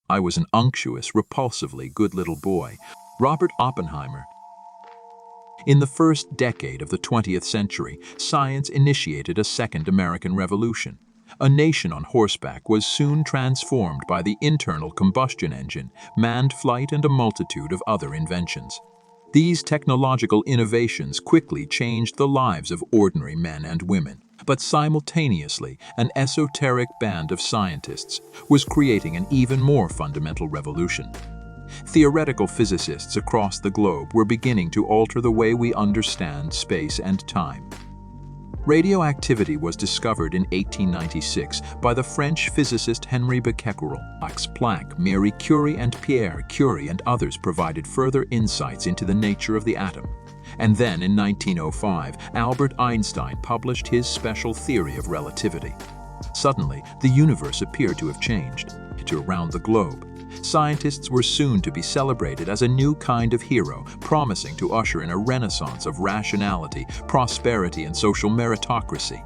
I was an unctuous, repulsively good little boy. Robert Oppenheimer. In the first decade of the 20th century, science initiated a second American Revolution. A nation on horseback was soon transformed by the internal combustion engine, manned flight, and a multitude of other inventions. These technological innovations quickly changed the lives of ordinary men and women, but simultaneously, an esoteric band of scientists was creating an even more fundamental revolution. Theoretical physicists across the globe were beginning to alter the way we understand space and time. Radioactivity was discovered in 1896 by the French physicist Henri Becquerel. Max Planck, Marie Curie, and Pierre Curie and others provided further insights into the nature of the atom. And then in 1905, Albert Einstein published his special theory of relativity. Suddenly, the universe appeared to have changed. Around the globe, scientists were soon to be celebrated as a new kind of hero, promising to usher in a renaissance of rationality, prosperity, and social meritocracy.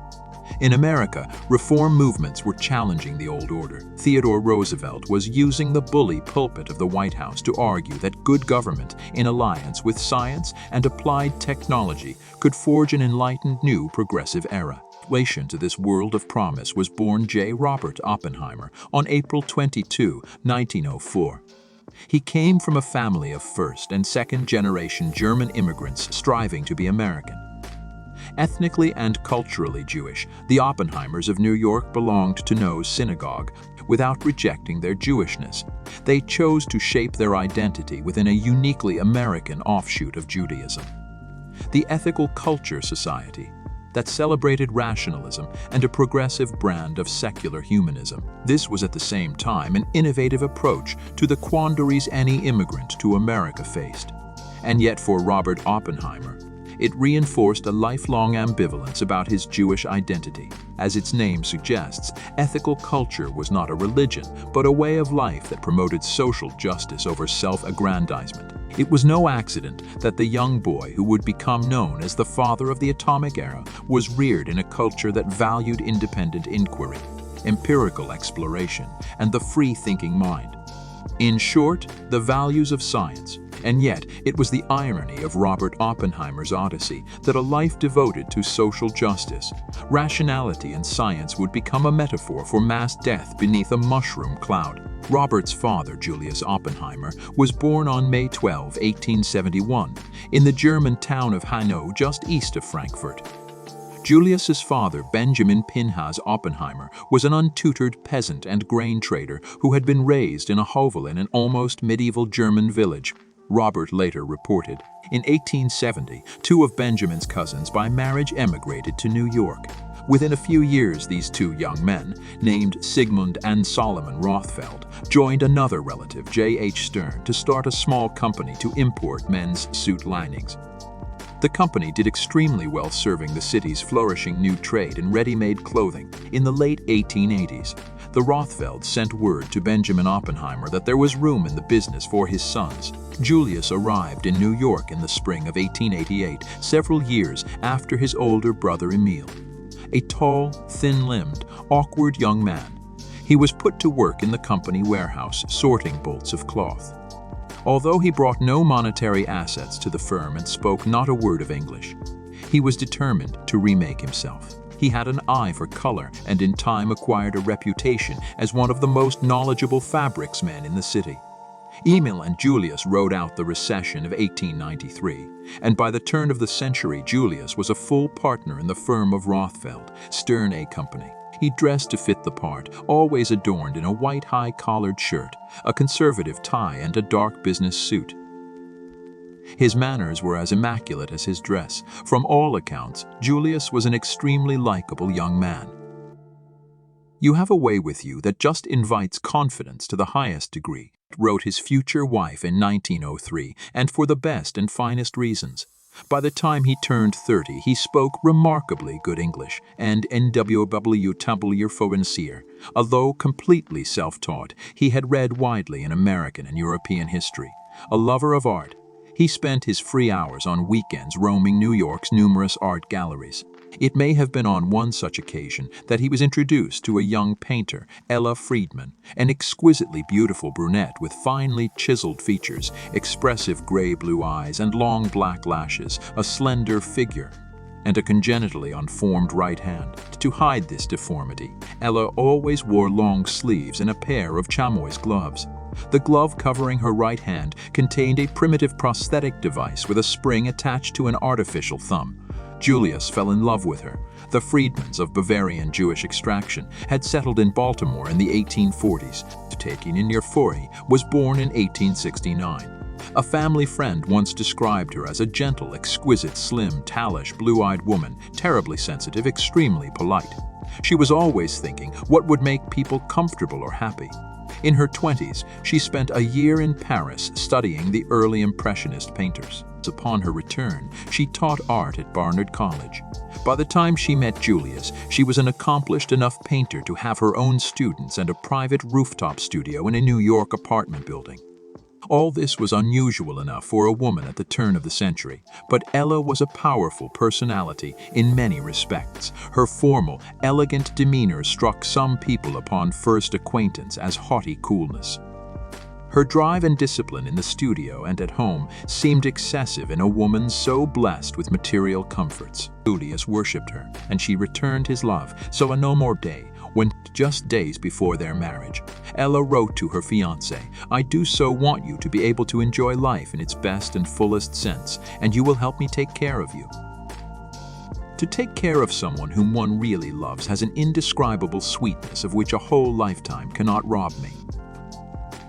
In America, reform movements were challenging the old order. Theodore Roosevelt was using the bully pulpit of the White House to argue that good government, in alliance with science and applied technology, could forge an enlightened new progressive era. To this world of promise was born J. Robert Oppenheimer on April 22, 1904. He came from a family of first and second-generation German immigrants striving to be American. Ethnically and culturally Jewish, the Oppenheimers of New York belonged to no synagogue. Without rejecting their Jewishness, they chose to shape their identity within a uniquely American offshoot of Judaism. The Ethical Culture Society, that celebrated rationalism and a progressive brand of secular humanism. This was at the same time an innovative approach to the quandaries any immigrant to America faced. And yet for Robert Oppenheimer, it reinforced a lifelong ambivalence about his Jewish identity. As its name suggests, ethical culture was not a religion, but a way of life that promoted social justice over self-aggrandizement. It was no accident that the young boy who would become known as the father of the atomic era was reared in a culture that valued independent inquiry, empirical exploration, and the free-thinking mind. In short, the values of science. And yet, it was the irony of Robert Oppenheimer's odyssey that a life devoted to social justice, rationality, and science would become a metaphor for mass death beneath a mushroom cloud. Robert's father, Julius Oppenheimer, was born on May 12, 1871, in the German town of Hanau, just east of Frankfurt. Julius's father, Benjamin Pinchas Oppenheimer, was an untutored peasant and grain trader who had been raised in a hovel in an almost medieval German village. Robert later reported, in 1870, two of Benjamin's cousins by marriage emigrated to New York. Within a few years, these two young men, named Sigmund and Solomon Rothfeld, joined another relative, J.H. Stern, to start a small company to import men's suit linings. The company did extremely well serving the city's flourishing new trade in ready-made clothing. In the late 1880s, the Rothfelds sent word to Benjamin Oppenheimer that there was room in the business for his sons. Julius arrived in New York in the spring of 1888, several years after his older brother Emile. A tall, thin-limbed, awkward young man, he was put to work in the company warehouse, sorting bolts of cloth. Although he brought no monetary assets to the firm and spoke not a word of English, he was determined to remake himself. He had an eye for color and in time acquired a reputation as one of the most knowledgeable fabrics men in the city. Emil and Julius rode out the recession of 1893, and by the turn of the century, Julius was a full partner in the firm of Rothfeld, Stern A Company. He dressed to fit the part, always adorned in a white high-collared shirt, a conservative tie, and a dark business suit. His manners were as immaculate as his dress. From all accounts, Julius was an extremely likable young man. "You have a way with you that just invites confidence to the highest degree," wrote his future wife in 1903, and for the best and finest reasons. By the time he turned 30, he spoke remarkably good English and NWW. Although completely self-taught, he had read widely in American and European history. A lover of art, he spent his free hours on weekends roaming New York's numerous art galleries. It may have been on one such occasion that he was introduced to a young painter, Ella Friedman, an exquisitely beautiful brunette with finely chiseled features, expressive gray-blue eyes and long black lashes, a slender figure, and a congenitally unformed right hand. To hide this deformity, Ella always wore long sleeves and a pair of chamois gloves. The glove covering her right hand contained a primitive prosthetic device with a spring attached to an artificial thumb. Julius fell in love with her. The Friedmans, of Bavarian Jewish extraction, had settled in Baltimore in the 1840s. Taking in near Forey was born in 1869. A family friend once described her as a gentle, exquisite, slim, tallish, blue-eyed woman, terribly sensitive, extremely polite. She was always thinking what would make people comfortable or happy. In her 20s, she spent a year in Paris studying the early Impressionist painters. Upon her return, she taught art at Barnard College. By the time she met Julius, she was an accomplished enough painter to have her own students and a private rooftop studio in a New York apartment building. All this was unusual enough for a woman at the turn of the century, but Ella was a powerful personality in many respects. Her formal, elegant demeanor struck some people upon first acquaintance as haughty coolness. Her drive and discipline in the studio and at home seemed excessive in a woman so blessed with material comforts. Julius worshipped her, and she returned his love. So on no more day, when just days before their marriage, Ella wrote to her fiancé, "I do so want you to be able to enjoy life in its best and fullest sense, and you will help me take care of you." To take care of someone whom one really loves has an indescribable sweetness of which a whole lifetime cannot rob me.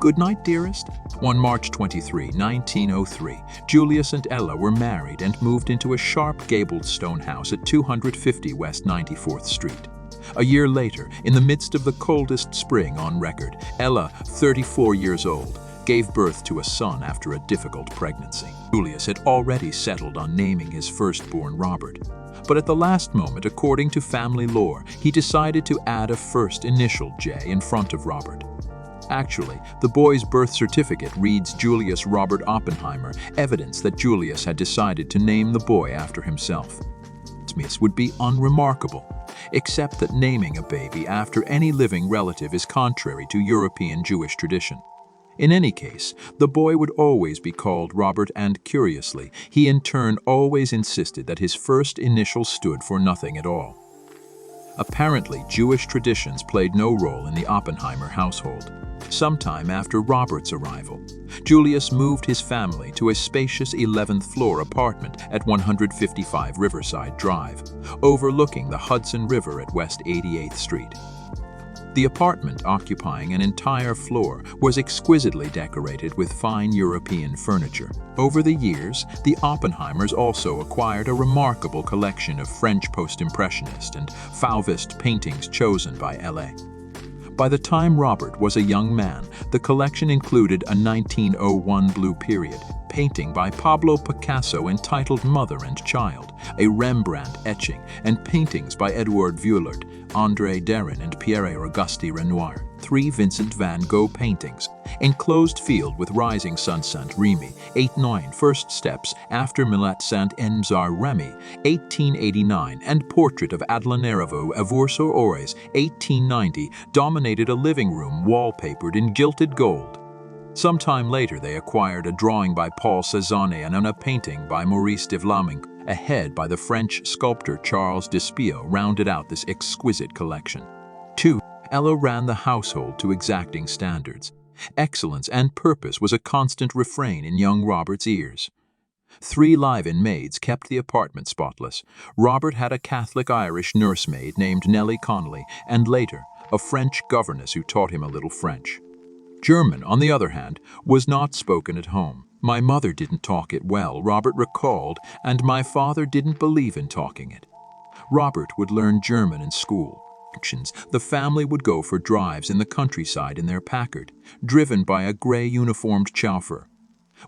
Good night, dearest. On March 23, 1903, Julius and Ella were married and moved into a sharp gabled stone house at 250 West 94th Street. A year later, in the midst of the coldest spring on record, Ella, 34 years old, gave birth to a son after a difficult pregnancy. Julius had already settled on naming his firstborn Robert. But at the last moment, according to family lore, he decided to add a first initial J in front of Robert. Actually, the boy's birth certificate reads Julius Robert Oppenheimer, evidence that Julius had decided to name the boy after himself. This would be unremarkable, except that naming a baby after any living relative is contrary to European Jewish tradition. In any case, the boy would always be called Robert, and curiously, he in turn always insisted that his first initial stood for nothing at all. Apparently, Jewish traditions played no role in the Oppenheimer household. Sometime after Robert's arrival, Julius moved his family to a spacious 11th floor apartment at 155 Riverside Drive, overlooking the Hudson River at West 88th Street. The apartment, occupying an entire floor, was exquisitely decorated with fine European furniture. Over the years, the Oppenheimers also acquired a remarkable collection of French post-impressionist and Fauvist paintings chosen by L.A. By the time Robert was a young man, the collection included a 1901 Blue Period painting by Pablo Picasso entitled Mother and Child, a Rembrandt etching, and paintings by Edouard Vuillard, André Derain, and Pierre-Auguste Renoir, 3 Vincent van Gogh paintings, Enclosed Field with Rising Sun Saint-Remy, 8-9 First Steps After Millet Saint-Enzar-Remy, 1889, and Portrait of Adlanerivo Avour-sur-Oise, 1890, dominated a living room wallpapered in gilded gold. Sometime later, they acquired a drawing by Paul Cézanne and a painting by Maurice de Vlaminck. A head by the French sculptor Charles Despio rounded out this exquisite collection. 2. Ella ran the household to exacting standards. Excellence and purpose was a constant refrain in young Robert's ears. 3 live-in maids kept the apartment spotless. Robert had a Catholic-Irish nursemaid named Nellie Connolly, and later, a French governess who taught him a little French. German, on the other hand, was not spoken at home. My mother didn't talk it well, Robert recalled, and my father didn't believe in talking it. Robert would learn German in school. The family would go for drives in the countryside in their Packard, driven by a gray uniformed chauffeur.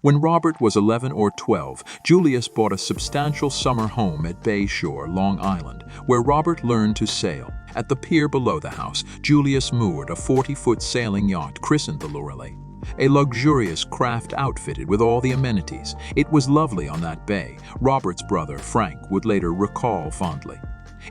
When Robert was 11 or 12, Julius bought a substantial summer home at Bay Shore, Long Island, where Robert learned to sail. At the pier below the house, Julius moored a 40-foot sailing yacht christened the Lorelei, a luxurious craft outfitted with all the amenities. It was lovely on that bay, Robert's brother, Frank, would later recall fondly.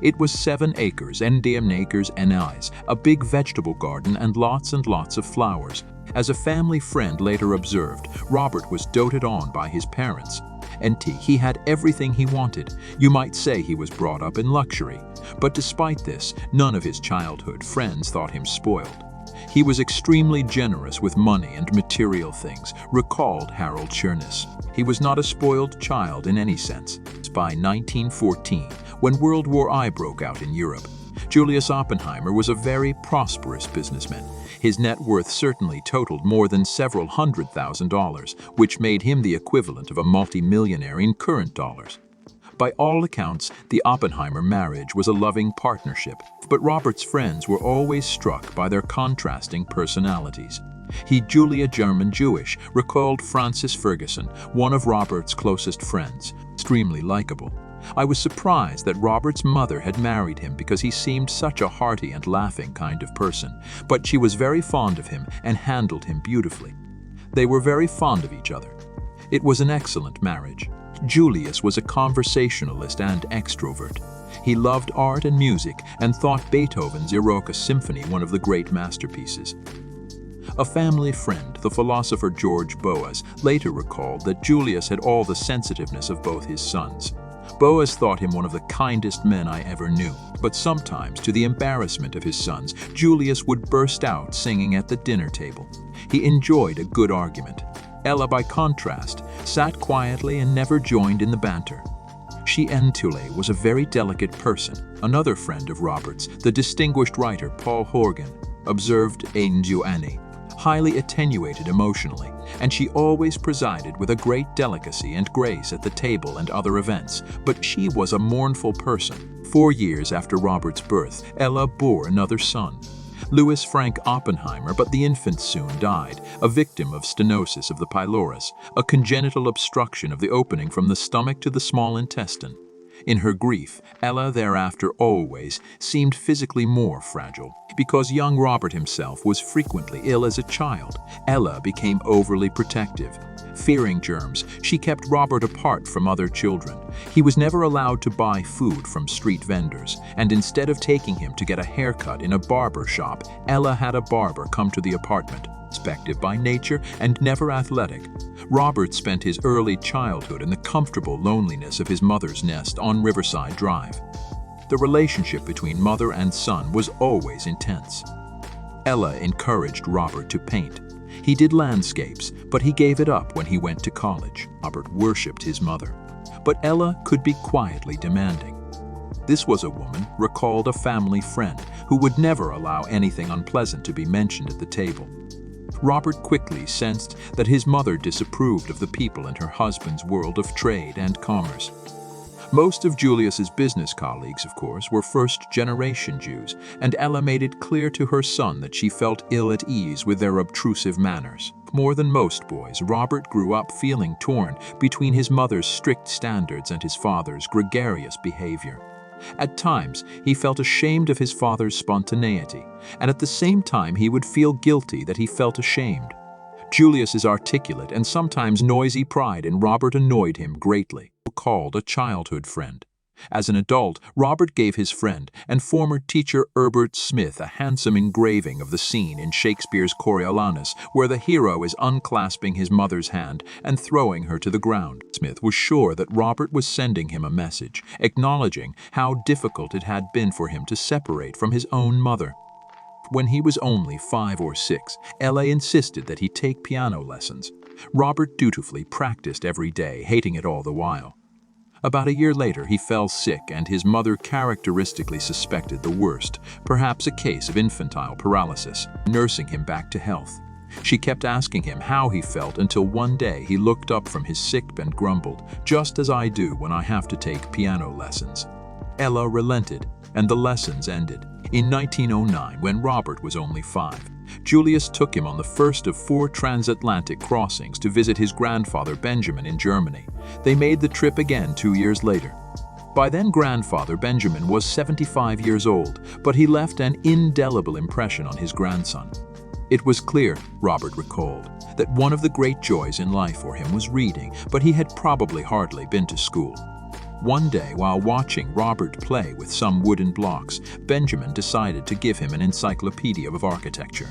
It was 7 acres, NDM acres NIs, a big vegetable garden and lots of flowers. As a family friend later observed, Robert was doted on by his parents. And he had everything he wanted. You might say he was brought up in luxury. But despite this, none of his childhood friends thought him spoiled. He was extremely generous with money and material things, recalled Harold Chernis. He was not a spoiled child in any sense. By 1914, when World War I broke out in Europe, Julius Oppenheimer was a very prosperous businessman. His net worth certainly totaled more than several $100,000, which made him the equivalent of a multimillionaire in current dollars. By all accounts, the Oppenheimer marriage was a loving partnership, but Robert's friends were always struck by their contrasting personalities. He, Julia German Jewish, recalled Francis Ferguson, one of Robert's closest friends, extremely likable. I was surprised that Robert's mother had married him because he seemed such a hearty and laughing kind of person, but she was very fond of him and handled him beautifully. They were very fond of each other. It was an excellent marriage. Julius was a conversationalist and extrovert. He loved art and music and thought Beethoven's Eroica Symphony one of the great masterpieces. A family friend, the philosopher George Boas, later recalled that Julius had all the sensitiveness of both his sons. Boas thought him one of the kindest men I ever knew, but sometimes, to the embarrassment of his sons, Julius would burst out singing at the dinner table. He enjoyed a good argument. Ella, by contrast, sat quietly and never joined in the banter. She Entule was a very delicate person. Another friend of Robert's, the distinguished writer Paul Horgan, observed Annie, highly attenuated emotionally, and she always presided with a great delicacy and grace at the table and other events, but she was a mournful person. 4 years after Robert's birth, Ella bore another son, Louis Frank Oppenheimer, but the infant soon died, a victim of stenosis of the pylorus, a congenital obstruction of the opening from the stomach to the small intestine. In her grief, Ella thereafter always seemed physically more fragile. Because young Robert himself was frequently ill as a child, Ella became overly protective. Fearing germs, she kept Robert apart from other children. He was never allowed to buy food from street vendors, and instead of taking him to get a haircut in a barber shop, Ella had a barber come to the apartment. Respective by nature and never athletic, Robert spent his early childhood in the comfortable loneliness of his mother's nest on Riverside Drive. The relationship between mother and son was always intense. Ella encouraged Robert to paint. He did landscapes, but he gave it up when he went to college. Robert worshipped his mother, but Ella could be quietly demanding. This was a woman, recalled a family friend, who would never allow anything unpleasant to be mentioned at the table. Robert quickly sensed that his mother disapproved of the people in her husband's world of trade and commerce. Most of Julius's business colleagues, of course, were first-generation Jews, and Ella made it clear to her son that she felt ill at ease with their obtrusive manners. More than most boys, Robert grew up feeling torn between his mother's strict standards and his father's gregarious behavior. At times, he felt ashamed of his father's spontaneity, and at the same time he would feel guilty that he felt ashamed. Julius's articulate and sometimes noisy pride in Robert annoyed him greatly. Called a childhood friend. As an adult, Robert gave his friend and former teacher Herbert Smith a handsome engraving of the scene in Shakespeare's Coriolanus where the hero is unclasping his mother's hand and throwing her to the ground. Smith was sure that Robert was sending him a message, acknowledging how difficult it had been for him to separate from his own mother. When he was only 5 or 6, Ella insisted that he take piano lessons. Robert dutifully practiced every day, hating it all the while. About a year later, he fell sick, and his mother characteristically suspected the worst, perhaps a case of infantile paralysis, nursing him back to health. She kept asking him how he felt until one day he looked up from his sick bed and grumbled, "Just as I do when I have to take piano lessons." Ella relented, and the lessons ended. In 1909, when Robert was only 5, Julius took him on the first of 4 transatlantic crossings to visit his grandfather Benjamin in Germany. They made the trip again 2 years later. By then, grandfather Benjamin was 75 years old, but he left an indelible impression on his grandson. It was clear, Robert recalled, that one of the great joys in life for him was reading, but he had probably hardly been to school. One day, while watching Robert play with some wooden blocks, Benjamin decided to give him an encyclopedia of architecture.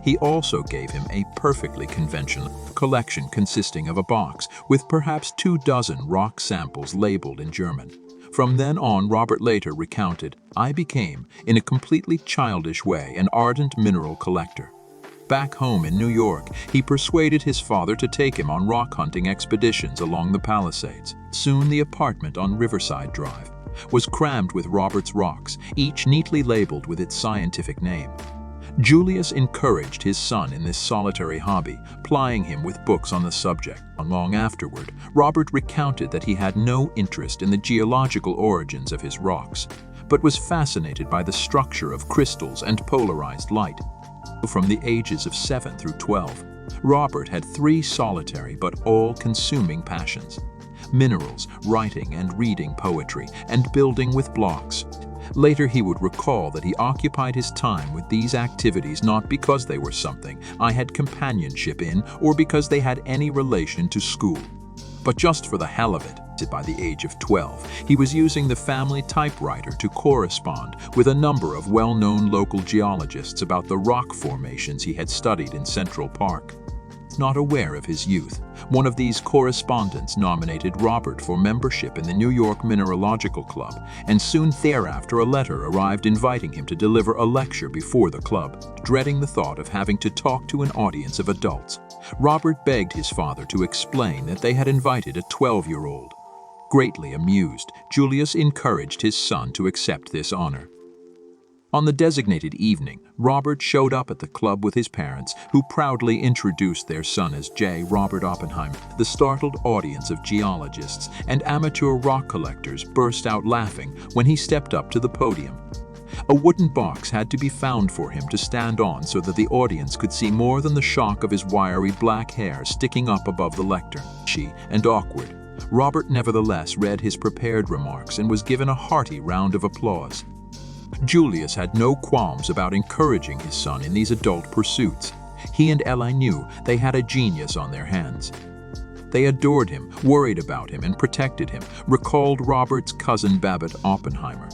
He also gave him a perfectly conventional collection consisting of a box with perhaps 24 rock samples labeled in German. From then on, Robert later recounted, "I became, in a completely childish way, an ardent mineral collector." Back home in New York, he persuaded his father to take him on rock hunting expeditions along the Palisades. Soon the apartment on Riverside Drive was crammed with Robert's rocks, each neatly labeled with its scientific name. Julius encouraged his son in this solitary hobby, plying him with books on the subject. Long afterward, Robert recounted that he had no interest in the geological origins of his rocks, but was fascinated by the structure of crystals and polarized light. From the ages of 7 through 12, Robert had 3 solitary but all-consuming passions: minerals, writing and reading poetry, and building with blocks. Later he would recall that he occupied his time with these activities not because they were something I had companionship in or because they had any relation to school, but just for the hell of it. By the age of 12, he was using the family typewriter to correspond with a number of well-known local geologists about the rock formations he had studied in Central Park. Not aware of his youth, one of these correspondents nominated Robert for membership in the New York Mineralogical Club, and soon thereafter a letter arrived inviting him to deliver a lecture before the club. Dreading the thought of having to talk to an audience of adults, Robert begged his father to explain that they had invited a 12-year-old. Greatly amused, Julius encouraged his son to accept this honor. On the designated evening, Robert showed up at the club with his parents, who proudly introduced their son as J. Robert Oppenheimer. The startled audience of geologists and amateur rock collectors burst out laughing when he stepped up to the podium. A wooden box had to be found for him to stand on so that the audience could see more than the shock of his wiry black hair sticking up above the lectern. And awkward, Robert nevertheless read his prepared remarks and was given a hearty round of applause. Julius had no qualms about encouraging his son in these adult pursuits. He and Ella knew they had a genius on their hands. They adored him, worried about him, and protected him, recalled Robert's cousin Babbitt Oppenheimer.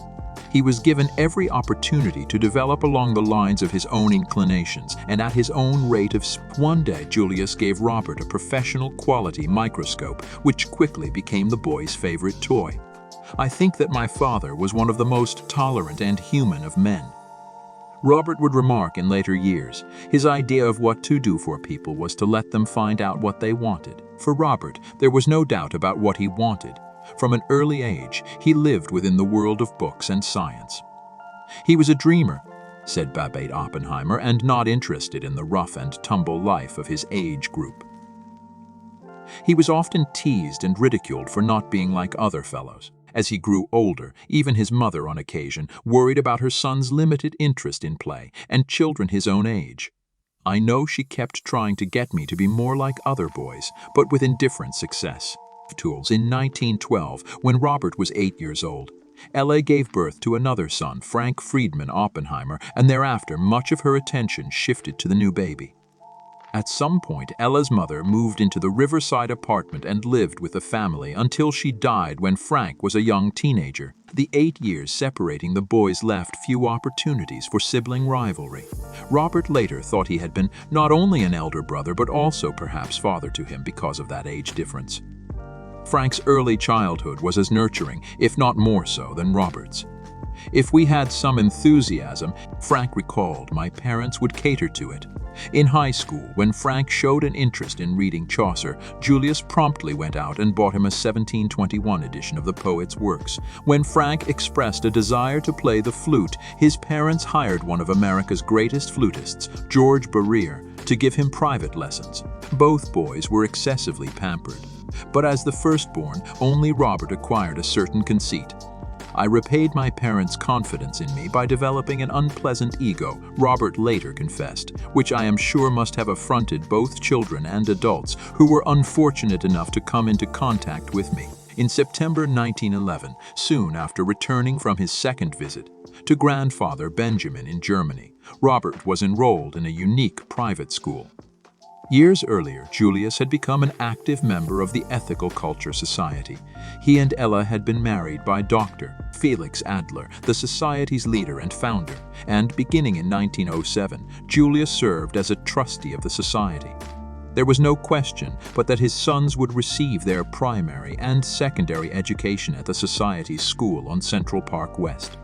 He was given every opportunity to develop along the lines of his own inclinations and at his own rate of speed. One day, Julius gave Robert a professional quality microscope, which quickly became the boy's favorite toy. "I think that my father was one of the most tolerant and human of men," Robert would remark in later years. His idea of what to do for people was to let them find out what they wanted. For Robert, there was no doubt about what he wanted. From an early age, he lived within the world of books and science. "He was a dreamer," said Babbitt Oppenheimer, "and not interested in the rough and tumble life of his age group. He was often teased and ridiculed for not being like other fellows. As he grew older, even his mother on occasion worried about her son's limited interest in play and children his own age. I know she kept trying to get me to be more like other boys, but with indifferent success." Tools. In 1912, when Robert was 8 years old, Ella gave birth to another son, Frank Friedman Oppenheimer, and thereafter much of her attention shifted to the new baby. At some point, Ella's mother moved into the Riverside apartment and lived with the family until she died when Frank was a young teenager. The 8 years separating the boys left few opportunities for sibling rivalry. Robert later thought he had been not only an elder brother but also perhaps father to him because of that age difference. Frank's early childhood was as nurturing, if not more so, than Robert's. "If we had some enthusiasm," Frank recalled, "my parents would cater to it." In high school, when Frank showed an interest in reading Chaucer, Julius promptly went out and bought him a 1721 edition of the poet's works. When Frank expressed a desire to play the flute, his parents hired one of America's greatest flutists, George Barriere, to give him private lessons. Both boys were excessively pampered, but as the firstborn, only Robert acquired a certain conceit. "I repaid my parents' confidence in me by developing an unpleasant ego," Robert later confessed, "which I am sure must have affronted both children and adults who were unfortunate enough to come into contact with me." In September 1911, soon after returning from his second visit to grandfather Benjamin in Germany, Robert was enrolled in a unique private school. Years earlier, Julius had become an active member of the Ethical Culture Society. He and Ella had been married by Dr. Felix Adler, the society's leader and founder, and beginning in 1907, Julius served as a trustee of the society. There was no question but that his sons would receive their primary and secondary education at the society's school on Central Park West.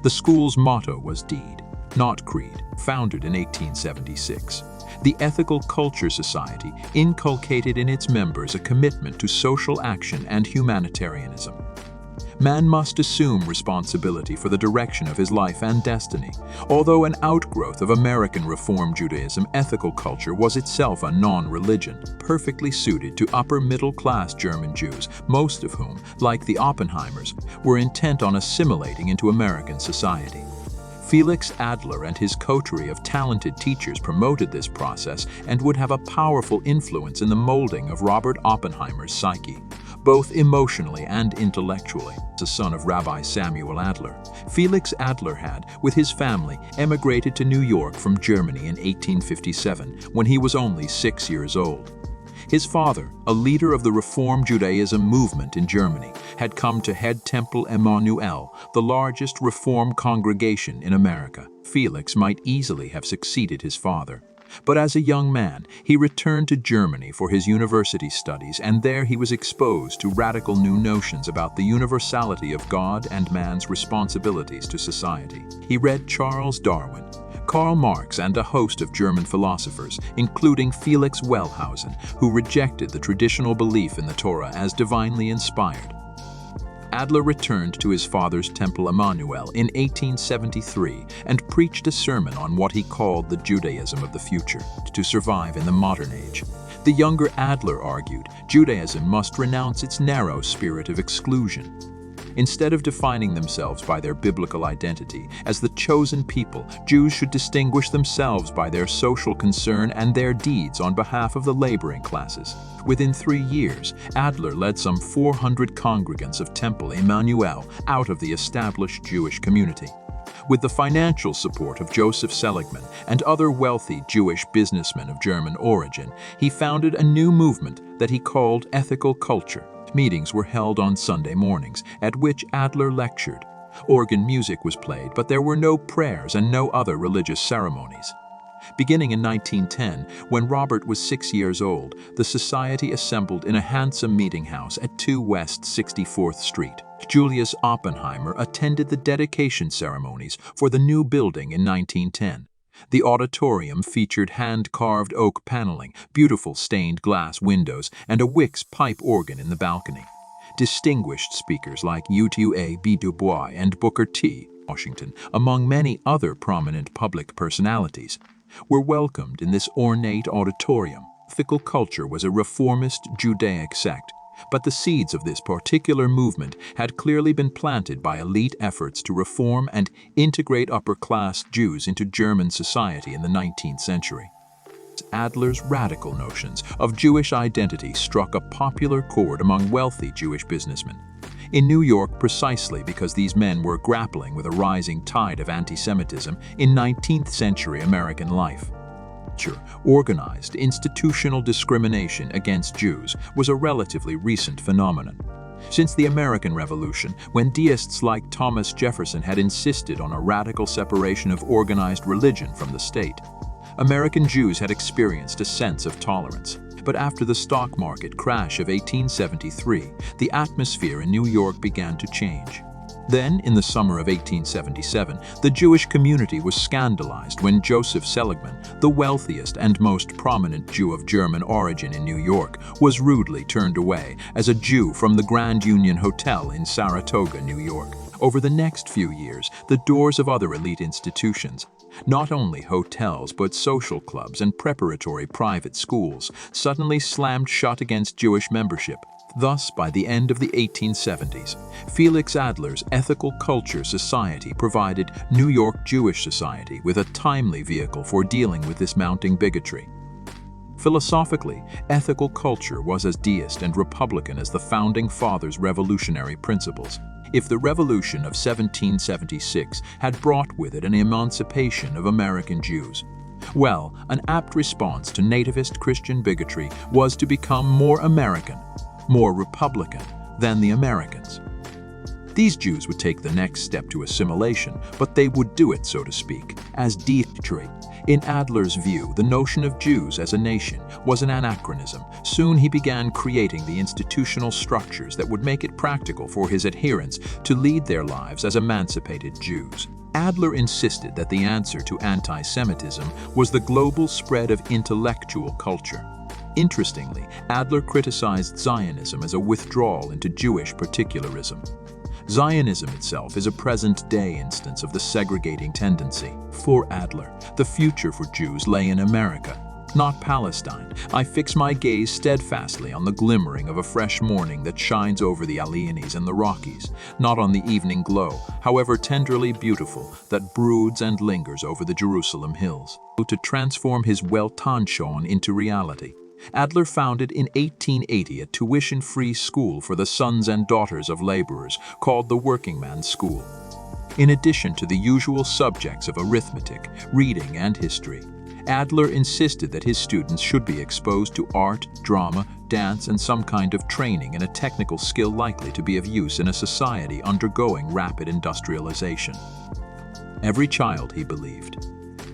The school's motto was Deed, not Creed, founded in 1876. The Ethical Culture Society inculcated in its members a commitment to social action and humanitarianism. Man must assume responsibility for the direction of his life and destiny. Although an outgrowth of American Reform Judaism, ethical culture was itself a non-religion, perfectly suited to upper-middle-class German Jews, most of whom, like the Oppenheimers, were intent on assimilating into American society. Felix Adler and his coterie of talented teachers promoted this process and would have a powerful influence in the molding of Robert Oppenheimer's psyche, both emotionally and intellectually. The son of Rabbi Samuel Adler, Felix Adler had, with his family, emigrated to New York from Germany in 1857 when he was only 6 years old. His father, a leader of the Reform Judaism movement in Germany, had come to head Temple Emmanuel, the largest Reform congregation in America. Felix might easily have succeeded his father. But as a young man, he returned to Germany for his university studies, and there he was exposed to radical new notions about the universality of God and man's responsibilities to society. He read Charles Darwin, Karl Marx, and a host of German philosophers, including Felix Wellhausen, who rejected the traditional belief in the Torah as divinely inspired. Adler returned to his father's Temple Emmanuel in 1873 and preached a sermon on what he called the Judaism of the future, to survive in the modern age. The younger Adler argued Judaism must renounce its narrow spirit of exclusion. Instead of defining themselves by their biblical identity as the chosen people, Jews should distinguish themselves by their social concern and their deeds on behalf of the laboring classes. Within 3 years, Adler led some 400 congregants of Temple Emmanuel out of the established Jewish community. With the financial support of Joseph Seligman and other wealthy Jewish businessmen of German origin, he founded a new movement that he called ethical culture. Meetings were held on Sunday mornings, at which Adler lectured. Organ music was played, but there were no prayers and no other religious ceremonies. Beginning in 1910, when Robert was 6 years old, the society assembled in a handsome meeting house at 2 West 64th Street. Julius Oppenheimer attended the dedication ceremonies for the new building in 1910. The auditorium featured hand-carved oak paneling, beautiful stained glass windows, and a Wicks pipe organ in the balcony. Distinguished speakers like UTA B. Du Bois and Booker T. Washington, among many other prominent public personalities, were welcomed in this ornate auditorium. Ethical culture was a reformist Judaic sect, but the seeds of this particular movement had clearly been planted by elite efforts to reform and integrate upper-class Jews into German society in the 19th century. Adler's radical notions of Jewish identity struck a popular chord among wealthy Jewish businessmen. In New York, precisely because these men were grappling with a rising tide of anti-Semitism in 19th century American life. Organized institutional discrimination against Jews was a relatively recent phenomenon. Since the American Revolution, when deists like Thomas Jefferson had insisted on a radical separation of organized religion from the state, American Jews had experienced a sense of tolerance. But after the stock market crash of 1873, the atmosphere in New York began to change. Then, in the summer of 1877, the Jewish community was scandalized when Joseph Seligman, the wealthiest and most prominent Jew of German origin in New York, was rudely turned away as a Jew from the Grand Union Hotel in Saratoga, New York. Over the next few years, the doors of other elite institutions, not only hotels but social clubs and preparatory private schools, suddenly slammed shut against Jewish membership. Thus, by the end of the 1870s, Felix Adler's Ethical Culture Society provided New York Jewish society with a timely vehicle for dealing with this mounting bigotry. Philosophically, ethical culture was as deist and republican as the Founding Fathers' revolutionary principles. If the Revolution of 1776 had brought with it an emancipation of American Jews, Well, an apt response to nativist Christian bigotry was to become more American, more Republican than the Americans. These Jews would take the next step to assimilation, but they would do it, so to speak, as Dietrich. In Adler's view, the notion of Jews as a nation was an anachronism. Soon he began creating the institutional structures that would make it practical for his adherents to lead their lives as emancipated Jews. Adler insisted that the answer to anti-Semitism was the global spread of intellectual culture. Interestingly, Adler criticized Zionism as a withdrawal into Jewish particularism. Zionism itself is a present-day instance of the segregating tendency. For Adler, the future for Jews lay in America, not Palestine. I fix my gaze steadfastly on the glimmering of a fresh morning that shines over the Alleghenies and the Rockies, not on the evening glow, however tenderly beautiful, that broods and lingers over the Jerusalem hills. To transform his Weltanschauung into reality, Adler founded in 1880 a tuition-free school for the sons and daughters of laborers called the Working Man's School. In addition to the usual subjects of arithmetic, reading, and history, Adler insisted that his students should be exposed to art, drama, dance, and some kind of training in a technical skill likely to be of use in a society undergoing rapid industrialization. Every child, he believed,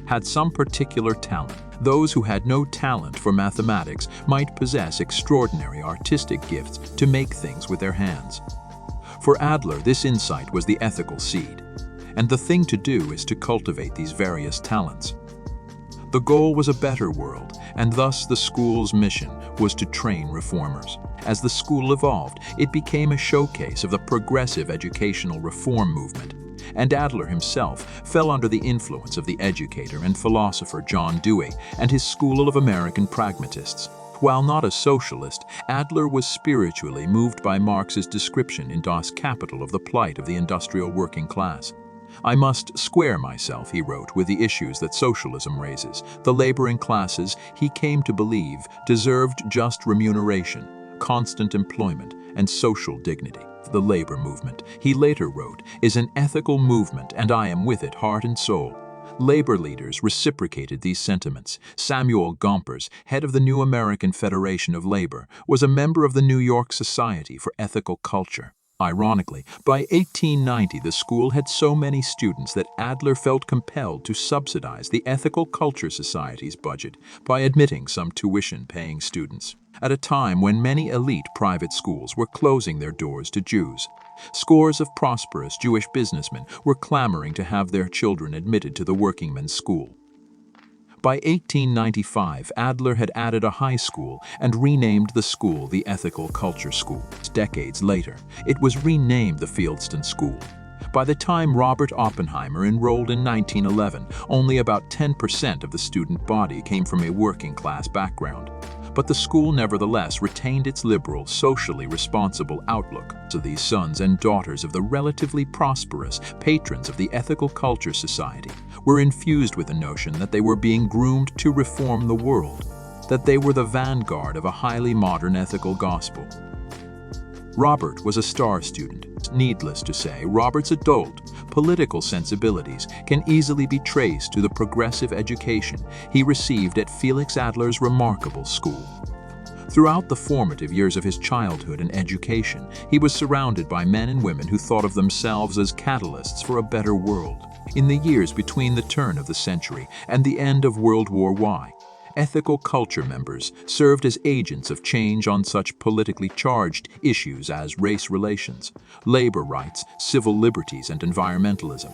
had some particular talent. Those who had no talent for mathematics might possess extraordinary artistic gifts to make things with their hands. For Adler, this insight was the ethical seed, and the thing to do is to cultivate these various talents. The goal was a better world, and thus the school's mission was to train reformers. As the school evolved, it became a showcase of the progressive educational reform movement, and Adler himself fell under the influence of the educator and philosopher John Dewey and his school of American pragmatists. While not a socialist, Adler was spiritually moved by Marx's description in Das Kapital of the plight of the industrial working class. I must square myself, he wrote, with the issues that socialism raises. The laboring classes, he came to believe, deserved just remuneration, constant employment, and social dignity. The labor movement, he later wrote, is an ethical movement, and I am with it heart and soul. Labor leaders reciprocated these sentiments. Samuel Gompers, head of the New American Federation of Labor, was a member of the New York Society for Ethical Culture. Ironically, by 1890 the school had so many students that Adler felt compelled to subsidize the Ethical Culture Society's budget by admitting some tuition-paying students. At a time when many elite private schools were closing their doors to Jews, scores of prosperous Jewish businessmen were clamoring to have their children admitted to the workingmen's school. By 1895, Adler had added a high school and renamed the school the Ethical Culture School. Decades later, it was renamed the Fieldston School. By the time Robert Oppenheimer enrolled in 1911, only about 10% of the student body came from a working-class background. But the school nevertheless retained its liberal, socially responsible outlook. So these sons and daughters of the relatively prosperous patrons of the Ethical Culture Society were infused with the notion that they were being groomed to reform the world, that they were the vanguard of a highly modern ethical gospel. Robert was a star student. Needless to say, Robert's adult, political sensibilities can easily be traced to the progressive education he received at Felix Adler's remarkable school. Throughout the formative years of his childhood and education, he was surrounded by men and women who thought of themselves as catalysts for a better world. In the years between the turn of the century and the end of World War I, ethical culture members served as agents of change on such politically charged issues as race relations, labor rights, civil liberties, and environmentalism.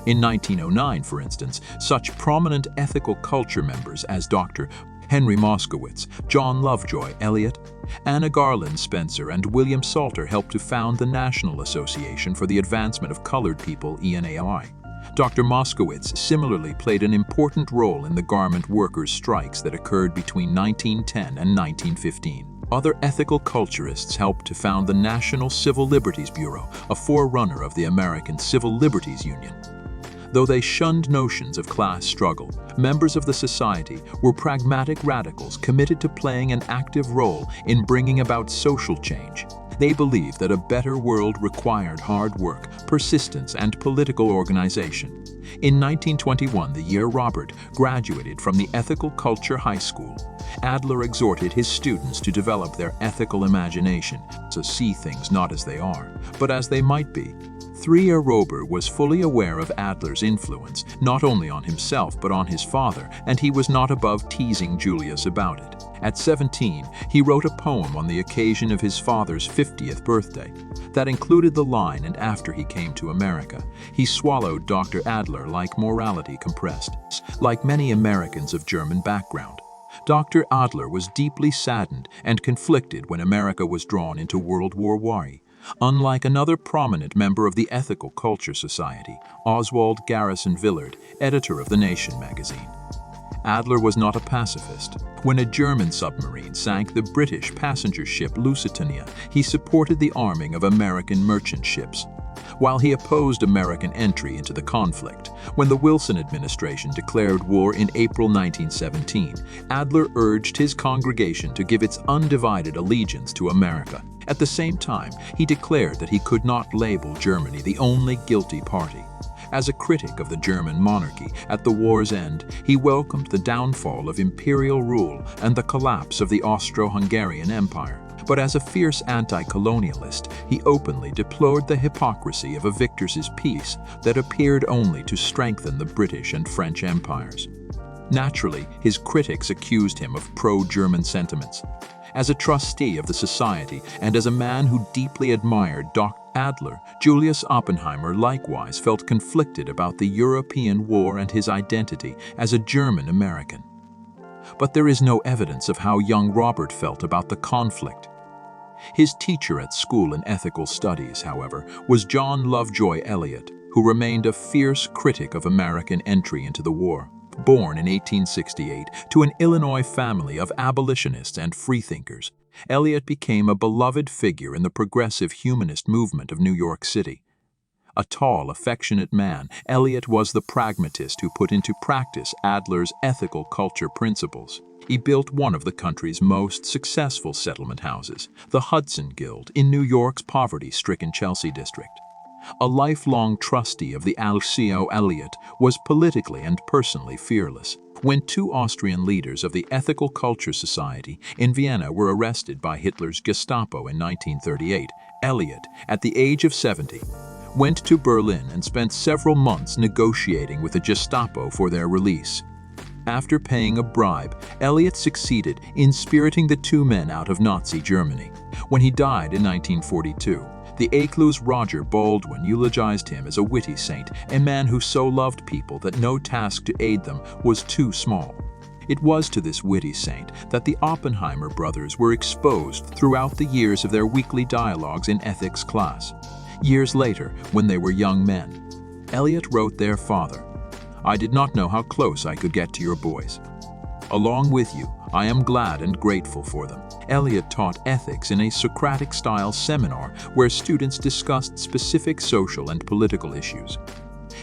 In 1909, for instance, such prominent ethical culture members as Dr. Henry Moskowitz, John Lovejoy Elliott, Anna Garland Spencer, and William Salter helped to found the National Association for the Advancement of Colored People, ENAI. Dr. Moskowitz similarly played an important role in the garment workers' strikes that occurred between 1910 and 1915. Other ethical culturists helped to found the National Civil Liberties Bureau, a forerunner of the American Civil Liberties Union. Though they shunned notions of class struggle, members of the society were pragmatic radicals committed to playing an active role in bringing about social change. They believed that a better world required hard work, persistence, and political organization. In 1921, the year Robert graduated from the Ethical Culture High School, Adler exhorted his students to develop their ethical imagination, to see things not as they are, but as they might be. 3-year Robert was fully aware of Adler's influence, not only on himself but on his father, and he was not above teasing Julius about it. At 17, he wrote a poem on the occasion of his father's 50th birthday that included the line, "And after he came to America, he swallowed Dr. Adler like morality compressed." Like many Americans of German background, Dr. Adler was deeply saddened and conflicted when America was drawn into World War I. Unlike another prominent member of the Ethical Culture Society, Oswald Garrison Villard, editor of The Nation magazine, Adler was not a pacifist. When a German submarine sank the British passenger ship Lusitania, he supported the arming of American merchant ships. While he opposed American entry into the conflict, when the Wilson administration declared war in April 1917, Adler urged his congregation to give its undivided allegiance to America. At the same time, he declared that he could not label Germany the only guilty party. As a critic of the German monarchy at the war's end, he welcomed the downfall of imperial rule and the collapse of the Austro-Hungarian Empire. But as a fierce anti-colonialist, he openly deplored the hypocrisy of a victor's peace that appeared only to strengthen the British and French empires. Naturally, his critics accused him of pro-German sentiments. As a trustee of the society and as a man who deeply admired Dr. Adler, Julius Oppenheimer likewise felt conflicted about the European war and his identity as a German American. But there is no evidence of how young Robert felt about the conflict. His teacher at school in ethical studies, however, was John Lovejoy Eliot, who remained a fierce critic of American entry into the war. Born in 1868 to an Illinois family of abolitionists and freethinkers, Eliot became a beloved figure in the progressive humanist movement of New York City. A tall, affectionate man, Eliot was the pragmatist who put into practice Adler's ethical culture principles. He built one of the country's most successful settlement houses, the Hudson Guild, in New York's poverty-stricken Chelsea district. A lifelong trustee of the Alceo, Eliot was politically and personally fearless. When 2 Austrian leaders of the Ethical Culture Society in Vienna were arrested by Hitler's Gestapo in 1938, Eliot, at the age of 70, went to Berlin and spent several months negotiating with the Gestapo for their release. After paying a bribe, Eliot succeeded in spiriting the 2 men out of Nazi Germany. When he died in 1942, the Écluse's Roger Baldwin eulogized him as a witty saint, a man who so loved people that no task to aid them was too small. It was to this witty saint that the Oppenheimer brothers were exposed throughout the years of their weekly dialogues in ethics class. Years later, when they were young men, Eliot wrote their father, "I did not know how close I could get to your boys. Along with you, I am glad and grateful for them." Eliot taught ethics in a Socratic-style seminar where students discussed specific social and political issues.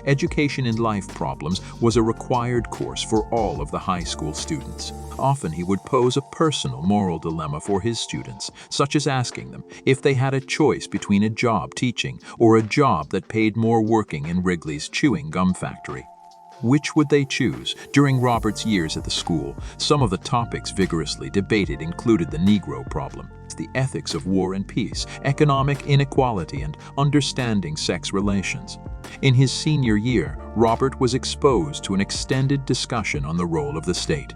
Education in Life Problems was a required course for all of the high school students. Often he would pose a personal moral dilemma for his students, such as asking them if they had a choice between a job teaching or a job that paid more working in Wrigley's chewing gum factory. Which would they choose? During Robert's years at the school, some of the topics vigorously debated included the Negro problem, the ethics of war and peace, economic inequality, and understanding sex relations. In his senior year, Robert was exposed to an extended discussion on the role of the state.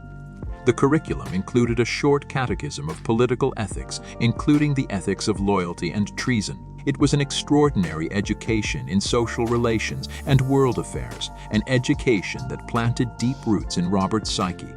The curriculum included a short catechism of political ethics, including the ethics of loyalty and treason. It was an extraordinary education in social relations and world affairs, an education that planted deep roots in Robert's psyche,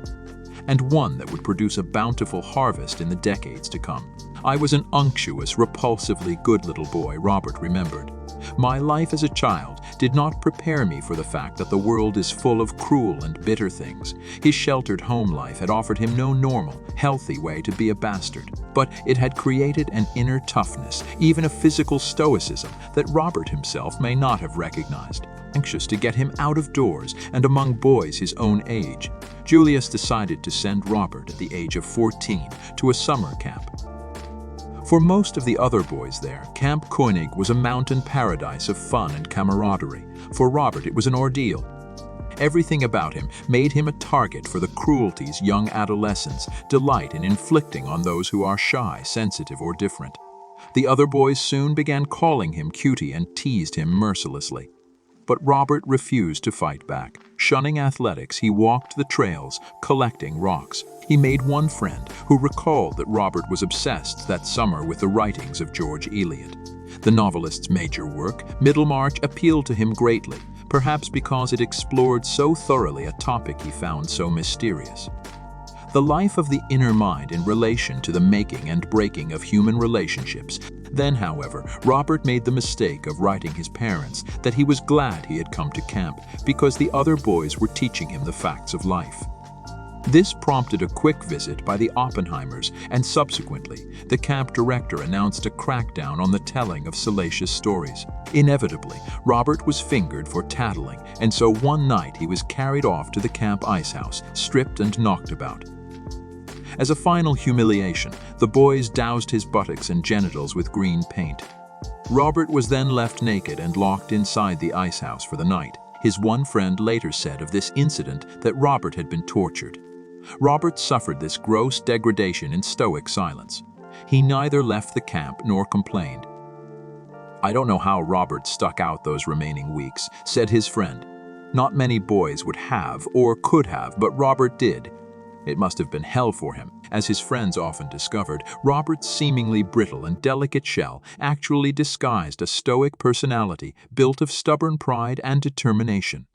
and one that would produce a bountiful harvest in the decades to come. "I was an unctuous, repulsively good little boy," Robert remembered. "My life as a child did not prepare me for the fact that the world is full of cruel and bitter things." His sheltered home life had offered him no normal, healthy way to be a bastard, but it had created an inner toughness, even a physical stoicism, that Robert himself may not have recognized. Anxious to get him out of doors and among boys his own age, Julius decided to send Robert at the age of 14 to a summer camp. For most of the other boys there, Camp Koenig was a mountain paradise of fun and camaraderie. For Robert, it was an ordeal. Everything about him made him a target for the cruelties young adolescents delight in inflicting on those who are shy, sensitive, or different. The other boys soon began calling him cutie and teased him mercilessly. But Robert refused to fight back. Shunning athletics, he walked the trails, collecting rocks. He made one friend who recalled that Robert was obsessed that summer with the writings of George Eliot. The novelist's major work, Middlemarch, appealed to him greatly, perhaps because it explored so thoroughly a topic he found so mysterious. The life of the inner mind in relation to the making and breaking of human relationships. Then, however, Robert made the mistake of writing his parents that he was glad he had come to camp because the other boys were teaching him the facts of life. This prompted a quick visit by the Oppenheimers, and subsequently, the camp director announced a crackdown on the telling of salacious stories. Inevitably, Robert was fingered for tattling, and so one night he was carried off to the camp icehouse, stripped and knocked about. As a final humiliation, the boys doused his buttocks and genitals with green paint. Robert was then left naked and locked inside the icehouse for the night. His one friend later said of this incident that Robert had been tortured. Robert suffered this gross degradation in stoic silence. He neither left the camp nor complained. "I don't know how Robert stuck out those remaining weeks," said his friend. "Not many boys would have or could have, but Robert did. It must have been hell for him." As his friends often discovered, Robert's seemingly brittle and delicate shell actually disguised a stoic personality built of stubborn pride and determination,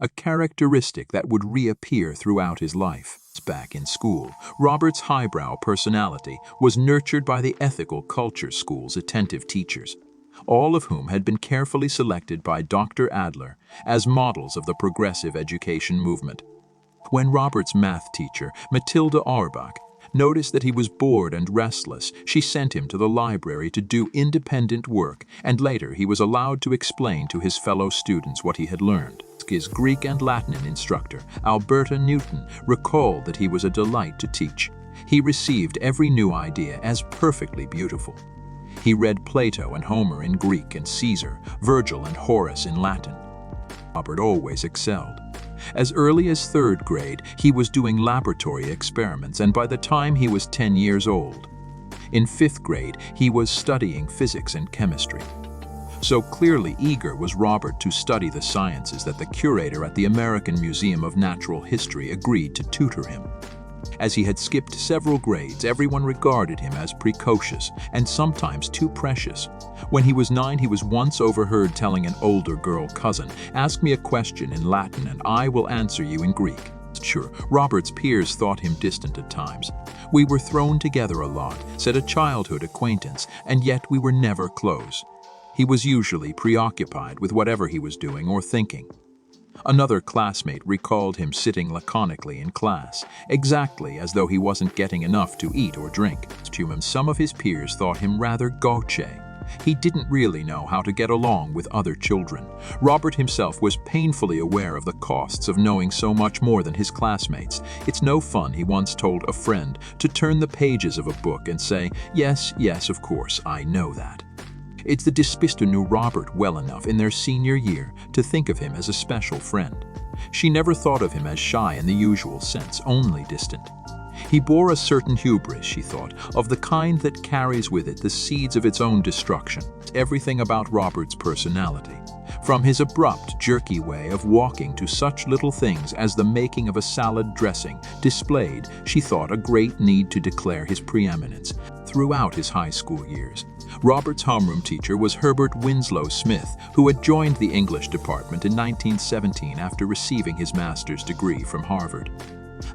a characteristic that would reappear throughout his life. Back in school, Robert's highbrow personality was nurtured by the ethical culture school's attentive teachers, all of whom had been carefully selected by Dr. Adler as models of the progressive education movement. When Robert's math teacher, Matilda Auerbach, noticed that he was bored and restless, she sent him to the library to do independent work, and later he was allowed to explain to his fellow students what he had learned. His Greek and Latin instructor, Alberta Newton, recalled that he was a delight to teach. He received every new idea as perfectly beautiful. He read Plato and Homer in Greek and Caesar, Virgil and Horace in Latin. Robert always excelled. As early as 3rd grade, he was doing laboratory experiments, and by the time he was 10 years old, in 5th grade, he was studying physics and chemistry. So clearly eager was Robert to study the sciences that the curator at the American Museum of Natural History agreed to tutor him. As he had skipped several grades, everyone regarded him as precocious and sometimes too precious. When he was 9, he was once overheard telling an older girl cousin, "Ask me a question in Latin and I will answer you in Greek." Sure, Robert's peers thought him distant at times. "We were thrown together a lot," said a childhood acquaintance, "and yet we were never close." He was usually preoccupied with whatever he was doing or thinking. Another classmate recalled him sitting laconically in class, exactly as though he wasn't getting enough to eat or drink. Some of his peers thought him rather gauche. He didn't really know how to get along with other children. Robert himself was painfully aware of the costs of knowing so much more than his classmates. "It's no fun," he once told a friend, "to turn the pages of a book and say, 'Yes, yes, of course, I know that.'" It's the Despister knew Robert well enough in their senior year to think of him as a special friend. She never thought of him as shy in the usual sense, only distant. He bore a certain hubris, she thought, of the kind that carries with it the seeds of its own destruction. Everything about Robert's personality, from his abrupt, jerky way of walking to such little things as the making of a salad dressing, displayed, she thought, a great need to declare his preeminence throughout his high school years. Robert's homeroom teacher was Herbert Winslow Smith, who had joined the English department in 1917 after receiving his master's degree from Harvard.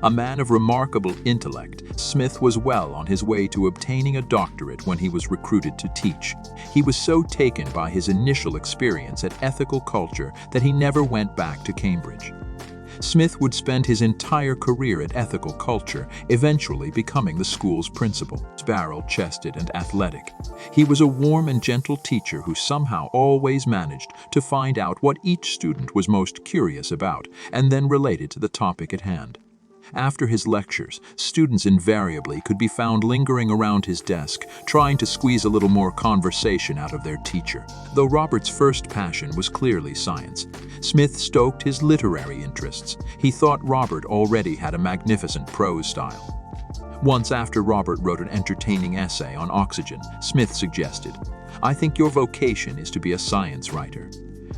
A man of remarkable intellect, Smith was well on his way to obtaining a doctorate when he was recruited to teach. He was so taken by his initial experience at ethical culture that he never went back to Cambridge. Smith would spend his entire career at ethical culture, eventually becoming the school's principal. Barrel-chested and athletic, he was a warm and gentle teacher who somehow always managed to find out what each student was most curious about and then related to the topic at hand. After his lectures, students invariably could be found lingering around his desk, trying to squeeze a little more conversation out of their teacher. Though Robert's first passion was clearly science, Smith stoked his literary interests. He thought Robert already had a magnificent prose style. Once, after Robert wrote an entertaining essay on oxygen, Smith suggested, "I think your vocation is to be a science writer."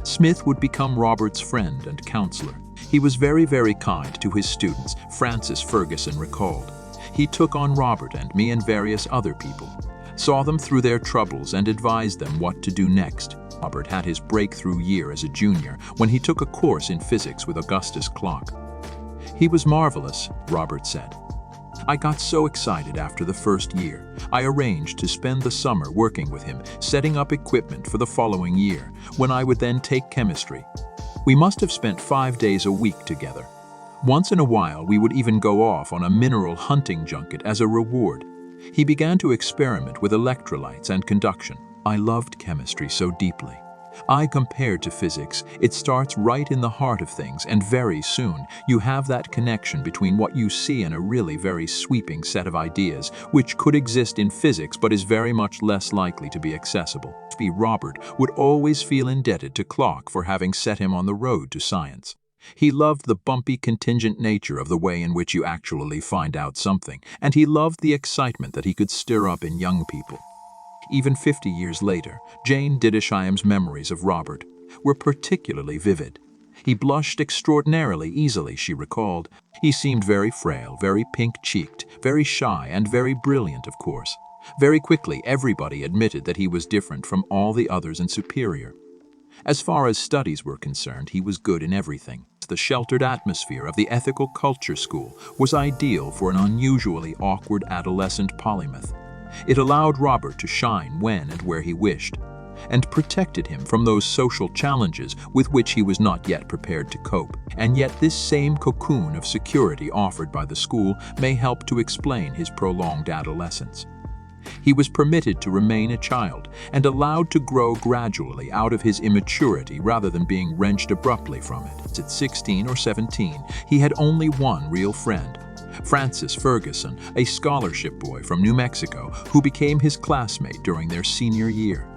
Smith would become Robert's friend and counselor. He was very, very kind to his students, Francis Ferguson recalled. He took on Robert and me and various other people, saw them through their troubles and advised them what to do next. Robert had his breakthrough year as a junior when he took a course in physics with Augustus Clock. "He was marvelous," Robert said. "I got so excited after the first year. I arranged to spend the summer working with him, setting up equipment for the following year, when I would then take chemistry. We must have spent 5 days a week together. Once in a while, we would even go off on a mineral hunting junket as a reward. He began to experiment with electrolytes and conduction. I loved chemistry so deeply. I compared to physics. It starts right in the heart of things, and very soon you have that connection between what you see and a really very sweeping set of ideas, which could exist in physics but is very much less likely to be accessible." Robert would always feel indebted to Clock for having set him on the road to science. He loved the bumpy, contingent nature of the way in which you actually find out something, and he loved the excitement that he could stir up in young people. Even 50 years later, Jane Didisheim's memories of Robert were particularly vivid. "He blushed extraordinarily easily," she recalled. "He seemed very frail, very pink-cheeked, very shy, and very brilliant, of course. Very quickly, everybody admitted that he was different from all the others and superior. As far as studies were concerned, he was good in everything. The sheltered atmosphere of the ethical culture school was ideal for an unusually awkward adolescent polymath. It allowed Robert to shine when and where he wished, and protected him from those social challenges with which he was not yet prepared to cope. And yet this same cocoon of security offered by the school may help to explain his prolonged adolescence. He was permitted to remain a child and allowed to grow gradually out of his immaturity rather than being wrenched abruptly from it. At 16 or 17, he had only one real friend, Francis Ferguson, a scholarship boy from New Mexico who became his classmate during their senior year.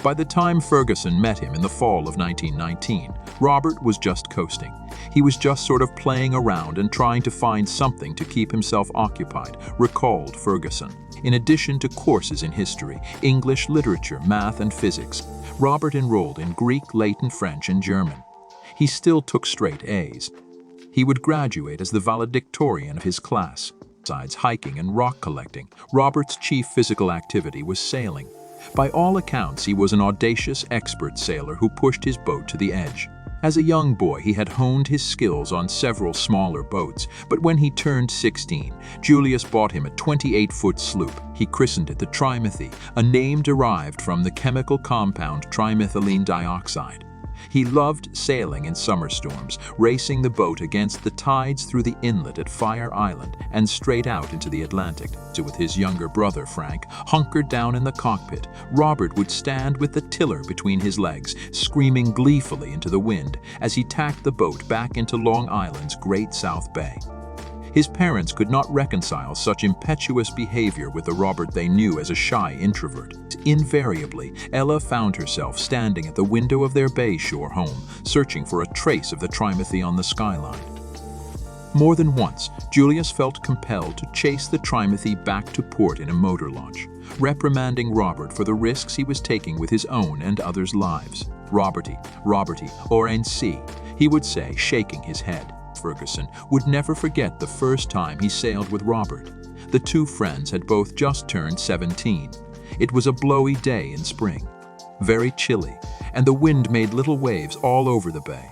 By the time Ferguson met him in the fall of 1919, Robert was just coasting. He was just sort of playing around and trying to find something to keep himself occupied, recalled Ferguson. In addition to courses in history, English, literature, math, and physics, Robert enrolled in Greek, Latin, French, and German. He still took straight A's. He would graduate as the valedictorian of his class. Besides hiking and rock collecting, Robert's chief physical activity was sailing. By all accounts, he was an audacious, expert sailor who pushed his boat to the edge. As a young boy, he had honed his skills on several smaller boats, but when he turned 16, Julius bought him a 28-foot sloop. He christened it the Trimethy, a name derived from the chemical compound trimethylene dioxide. He loved sailing in summer storms, racing the boat against the tides through the inlet at Fire Island and straight out into the Atlantic. So with his younger brother, Frank, hunkered down in the cockpit, Robert would stand with the tiller between his legs, screaming gleefully into the wind as he tacked the boat back into Long Island's Great South Bay. His parents could not reconcile such impetuous behavior with the Robert they knew as a shy introvert. Invariably, Ella found herself standing at the window of their Bayshore home, searching for a trace of the Trimethy on the skyline. More than once, Julius felt compelled to chase the Trimethy back to port in a motor launch, reprimanding Robert for the risks he was taking with his own and others' lives. Roberty, or NC, he would say, shaking his head. Ferguson would never forget the first time he sailed with Robert. The two friends had both just turned 17. It was a blowy day in spring, very chilly, and the wind made little waves all over the bay,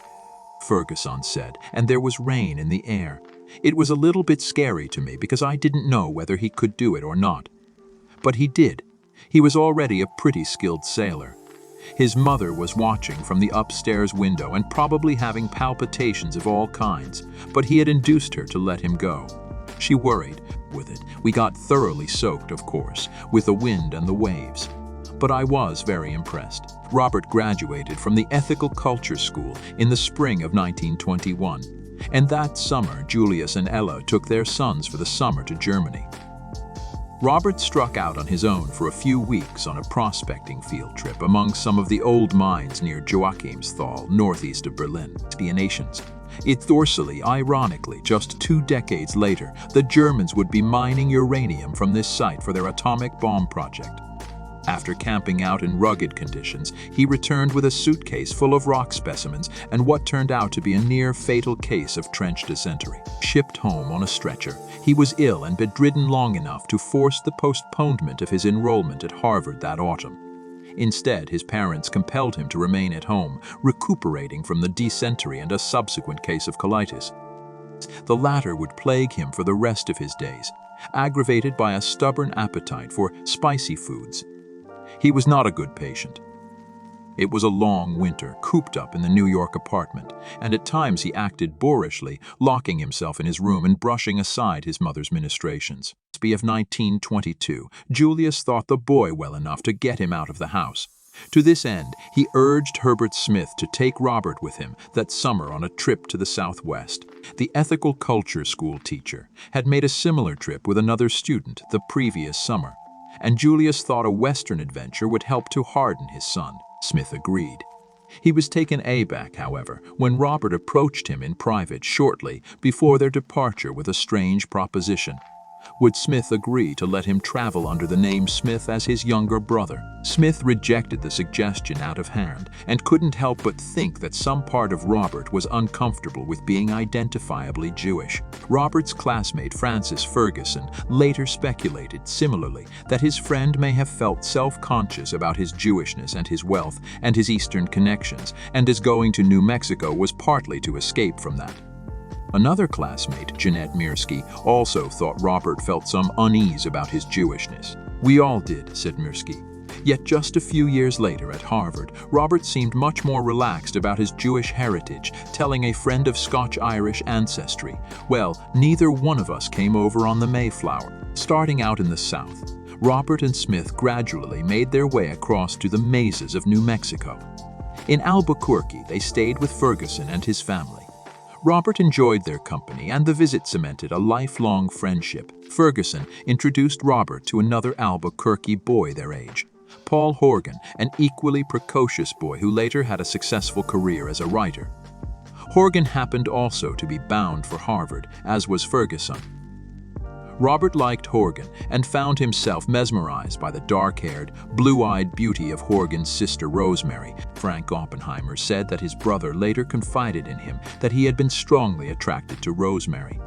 Ferguson said, and there was rain in the air. It was a little bit scary to me because I didn't know whether he could do it or not. But he did. He was already a pretty skilled sailor. His mother was watching from the upstairs window and probably having palpitations of all kinds, but he had induced her to let him go. She worried with it. We got thoroughly soaked, of course, with the wind and the waves. But I was very impressed. Robert graduated from the Ethical Culture School in the spring of 1921. And that summer, Julius and Ella took their sons for the summer to Germany. Robert struck out on his own for a few weeks on a prospecting field trip among some of the old mines near Joachimsthal, northeast of Berlin. It dorsally, ironically, just 2 decades later, the Germans would be mining uranium from this site for their atomic bomb project. After camping out in rugged conditions, he returned with a suitcase full of rock specimens and what turned out to be a near-fatal case of trench dysentery. Shipped home on a stretcher, he was ill and bedridden long enough to force the postponement of his enrollment at Harvard that autumn. Instead, his parents compelled him to remain at home, recuperating from the dysentery and a subsequent case of colitis. The latter would plague him for the rest of his days, aggravated by a stubborn appetite for spicy foods. He was not a good patient. It was a long winter, cooped up in the New York apartment, and at times he acted boorishly, locking himself in his room and brushing aside his mother's ministrations. Of 1922, Julius thought the boy well enough to get him out of the house. To this end, he urged Herbert Smith to take Robert with him that summer on a trip to the Southwest. The ethical culture school teacher had made a similar trip with another student the previous summer, and Julius thought a Western adventure would help to harden his son. Smith agreed. He was taken aback, however, when Robert approached him in private shortly before their departure with a strange proposition. Would Smith agree to let him travel under the name Smith as his younger brother? Smith rejected the suggestion out of hand and couldn't help but think that some part of Robert was uncomfortable with being identifiably Jewish. Robert's classmate Francis Ferguson later speculated similarly that his friend may have felt self-conscious about his Jewishness and his wealth and his Eastern connections, and his going to New Mexico was partly to escape from that. Another classmate, Jeanette Mirsky, also thought Robert felt some unease about his Jewishness. "We all did," said Mirsky. Yet just a few years later at Harvard, Robert seemed much more relaxed about his Jewish heritage, telling a friend of Scotch-Irish ancestry, "Well, neither one of us came over on the Mayflower." Starting out in the South, Robert and Smith gradually made their way across to the mazes of New Mexico. In Albuquerque, they stayed with Ferguson and his family. Robert enjoyed their company, and the visit cemented a lifelong friendship. Ferguson introduced Robert to another Albuquerque boy their age, Paul Horgan, an equally precocious boy who later had a successful career as a writer. Horgan happened also to be bound for Harvard, as was Ferguson. Robert liked Horgan and found himself mesmerized by the dark-haired, blue-eyed beauty of Horgan's sister Rosemary. Frank Oppenheimer said that his brother later confided in him that he had been strongly attracted to Rosemary.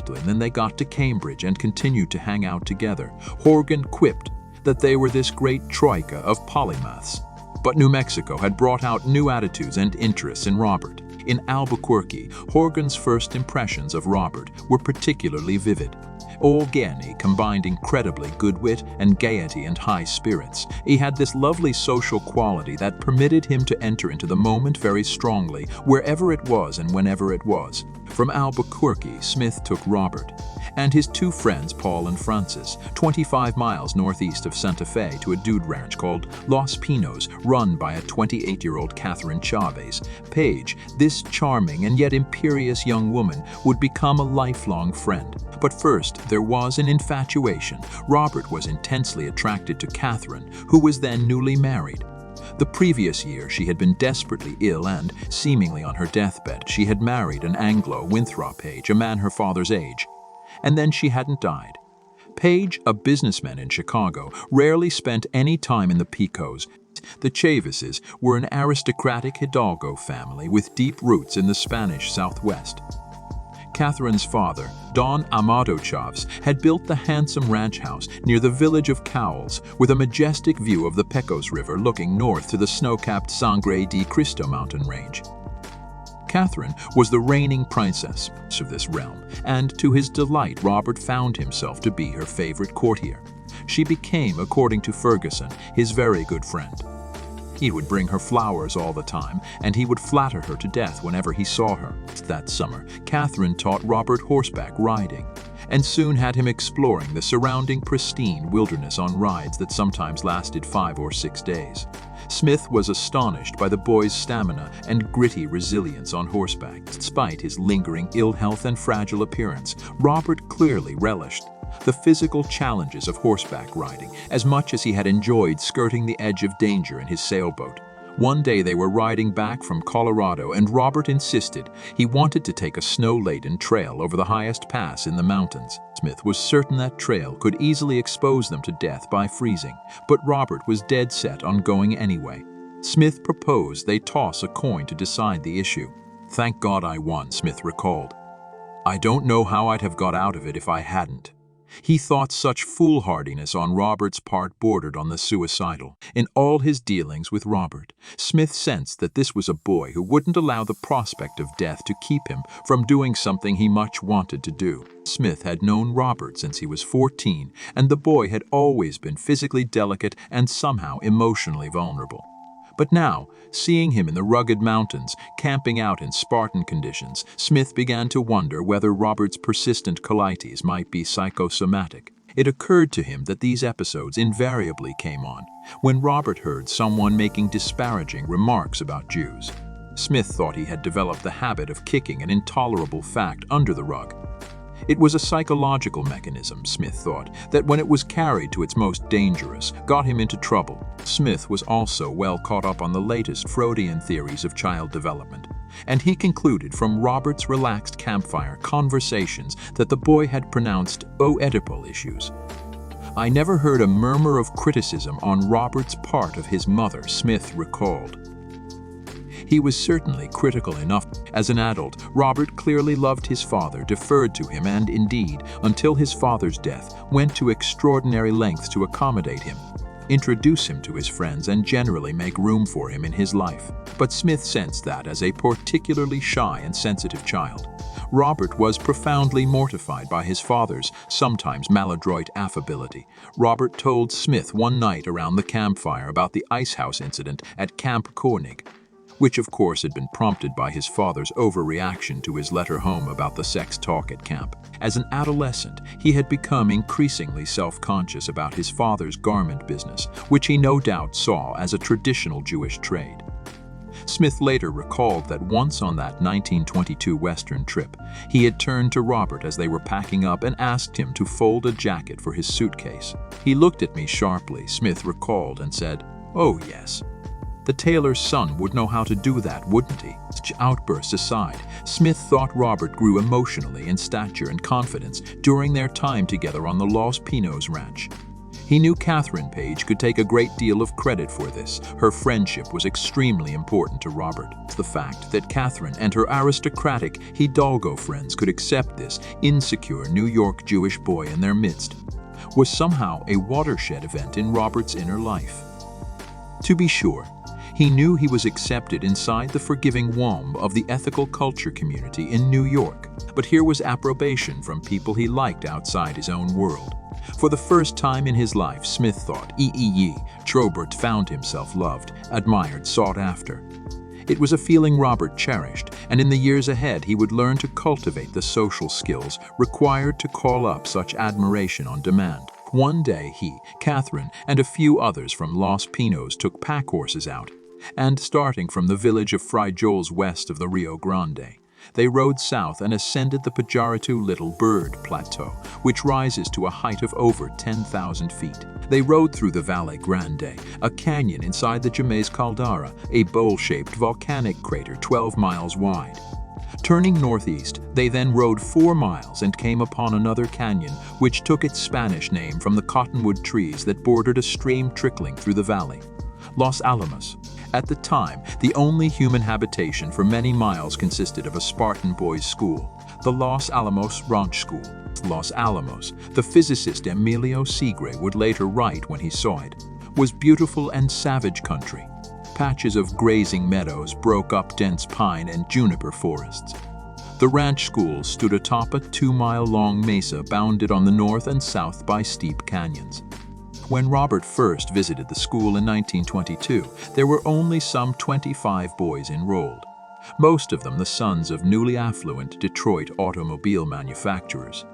And then they got to Cambridge and continued to hang out together. Horgan quipped that they were this great troika of polymaths. But New Mexico had brought out new attitudes and interests in Robert. In Albuquerque, Horgan's first impressions of Robert were particularly vivid. Olgany combined incredibly good wit and gaiety and high spirits. He had this lovely social quality that permitted him to enter into the moment very strongly, wherever it was and whenever it was. From Albuquerque, Smith took Robert and his 2 friends, Paul and Francis, 25 miles northeast of Santa Fe to a dude ranch called Los Pinos, run by a 28-year-old Catherine Chavez. Paige, this charming and yet imperious young woman, would become a lifelong friend. But first, there was an infatuation. Robert was intensely attracted to Catherine, who was then newly married. The previous year, she had been desperately ill and, seemingly on her deathbed, she had married an Anglo, Winthrop Page, a man her father's age. And then she hadn't died. Page, a businessman in Chicago, rarely spent any time in the Picos. The Chaveses were an aristocratic Hidalgo family with deep roots in the Spanish Southwest. Catherine's father, Don Amado Chaves, had built the handsome ranch house near the village of Cowles with a majestic view of the Pecos River looking north to the snow-capped Sangre de Cristo mountain range. Catherine was the reigning princess of this realm, and to his delight, Robert found himself to be her favorite courtier. She became, according to Ferguson, his very good friend. He would bring her flowers all the time, and he would flatter her to death whenever he saw her. That summer, Catherine taught Robert horseback riding, and soon had him exploring the surrounding pristine wilderness on rides that sometimes lasted 5 or 6 days. Smith was astonished by the boy's stamina and gritty resilience on horseback. Despite his lingering ill health and fragile appearance, Robert clearly relished the physical challenges of horseback riding as much as he had enjoyed skirting the edge of danger in his sailboat. One day they were riding back from Colorado and Robert insisted he wanted to take a snow-laden trail over the highest pass in the mountains. Smith was certain that trail could easily expose them to death by freezing, but Robert was dead set on going anyway. Smith proposed they toss a coin to decide the issue. "Thank God I won," Smith recalled. "I don't know how I'd have got out of it if I hadn't." He thought such foolhardiness on Robert's part bordered on the suicidal. In all his dealings with Robert, Smith sensed that this was a boy who wouldn't allow the prospect of death to keep him from doing something he much wanted to do. Smith had known Robert since he was 14, and the boy had always been physically delicate and somehow emotionally vulnerable. But now, seeing him in the rugged mountains, camping out in Spartan conditions, Smith began to wonder whether Robert's persistent colitis might be psychosomatic. It occurred to him that these episodes invariably came on when Robert heard someone making disparaging remarks about Jews. Smith thought he had developed the habit of kicking an intolerable fact under the rug. It was a psychological mechanism, Smith thought, that when it was carried to its most dangerous, got him into trouble. Smith was also well caught up on the latest Freudian theories of child development, and he concluded from Robert's relaxed campfire conversations that the boy had pronounced Oedipal issues. "I never heard a murmur of criticism on Robert's part of his mother," Smith recalled. He was certainly critical enough. As an adult, Robert clearly loved his father, deferred to him, and indeed, until his father's death, went to extraordinary lengths to accommodate him, introduce him to his friends, and generally make room for him in his life. But Smith sensed that, as a particularly shy and sensitive child, Robert was profoundly mortified by his father's sometimes maladroit affability. Robert told Smith one night around the campfire about the ice house incident at Camp Koenig, which of course had been prompted by his father's overreaction to his letter home about the sex talk at camp. As an adolescent, he had become increasingly self-conscious about his father's garment business, which he no doubt saw as a traditional Jewish trade. Smith later recalled that once on that 1922 Western trip, he had turned to Robert as they were packing up and asked him to fold a jacket for his suitcase. "He looked at me sharply," Smith recalled, and said, "Oh yes. The tailor's son would know how to do that, wouldn't he?" Such outbursts aside, Smith thought Robert grew emotionally in stature and confidence during their time together on the Los Pinos ranch. He knew Catherine Page could take a great deal of credit for this. Her friendship was extremely important to Robert. The fact that Catherine and her aristocratic Hidalgo friends could accept this insecure New York Jewish boy in their midst was somehow a watershed event in Robert's inner life. To be sure, he knew he was accepted inside the forgiving womb of the ethical culture community in New York, but here was approbation from people he liked outside his own world. For the first time in his life, Smith thought, Robert found himself loved, admired, sought after. It was a feeling Robert cherished, and in the years ahead he would learn to cultivate the social skills required to call up such admiration on demand. One day he, Catherine, and a few others from Los Pinos took pack horses out, and starting from the village of Fray Joel's west of the Rio Grande, they rode south and ascended the pejorative Little Bird Plateau, which rises to a height of over 10,000 feet. They rode through the Valle Grande, a canyon inside the Jemez Caldera, a bowl-shaped volcanic crater 12 miles wide. Turning northeast, they then rode 4 miles and came upon another canyon, which took its Spanish name from the cottonwood trees that bordered a stream trickling through the valley. Los Alamos. At the time, the only human habitation for many miles consisted of a Spartan boys' school, the Los Alamos Ranch School. Los Alamos, the physicist Emilio Segre would later write when he saw it, was beautiful and savage country. Patches of grazing meadows broke up dense pine and juniper forests. The ranch school stood atop a 2-mile-long mesa bounded on the north and south by steep canyons. When Robert first visited the school in 1922, there were only some 25 boys enrolled, most of them the sons of newly affluent Detroit automobile manufacturers.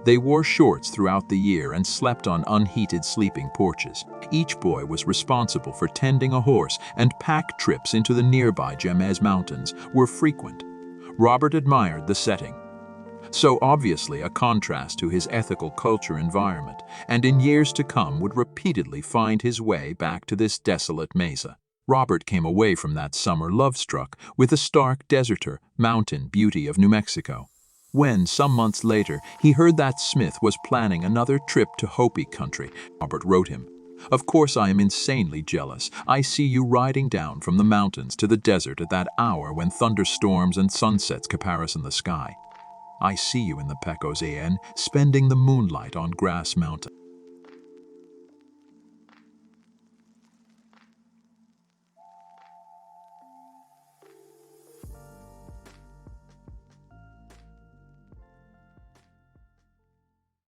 They wore shorts throughout the year and slept on unheated sleeping porches. Each boy was responsible for tending a horse, and pack trips into the nearby Jemez Mountains were frequent. Robert admired the setting, so obviously a contrast to his ethical culture environment, and in years to come would repeatedly find his way back to this desolate mesa. Robert came away from that summer love-struck with the stark deserter mountain beauty of New Mexico. When, some months later, he heard that Smith was planning another trip to Hopi country, Robert wrote him, "Of course I am insanely jealous. I see you riding down from the mountains to the desert at that hour when thunderstorms and sunsets caparison the sky. I see you in the Pecos AN, spending the moonlight on Grass Mountain."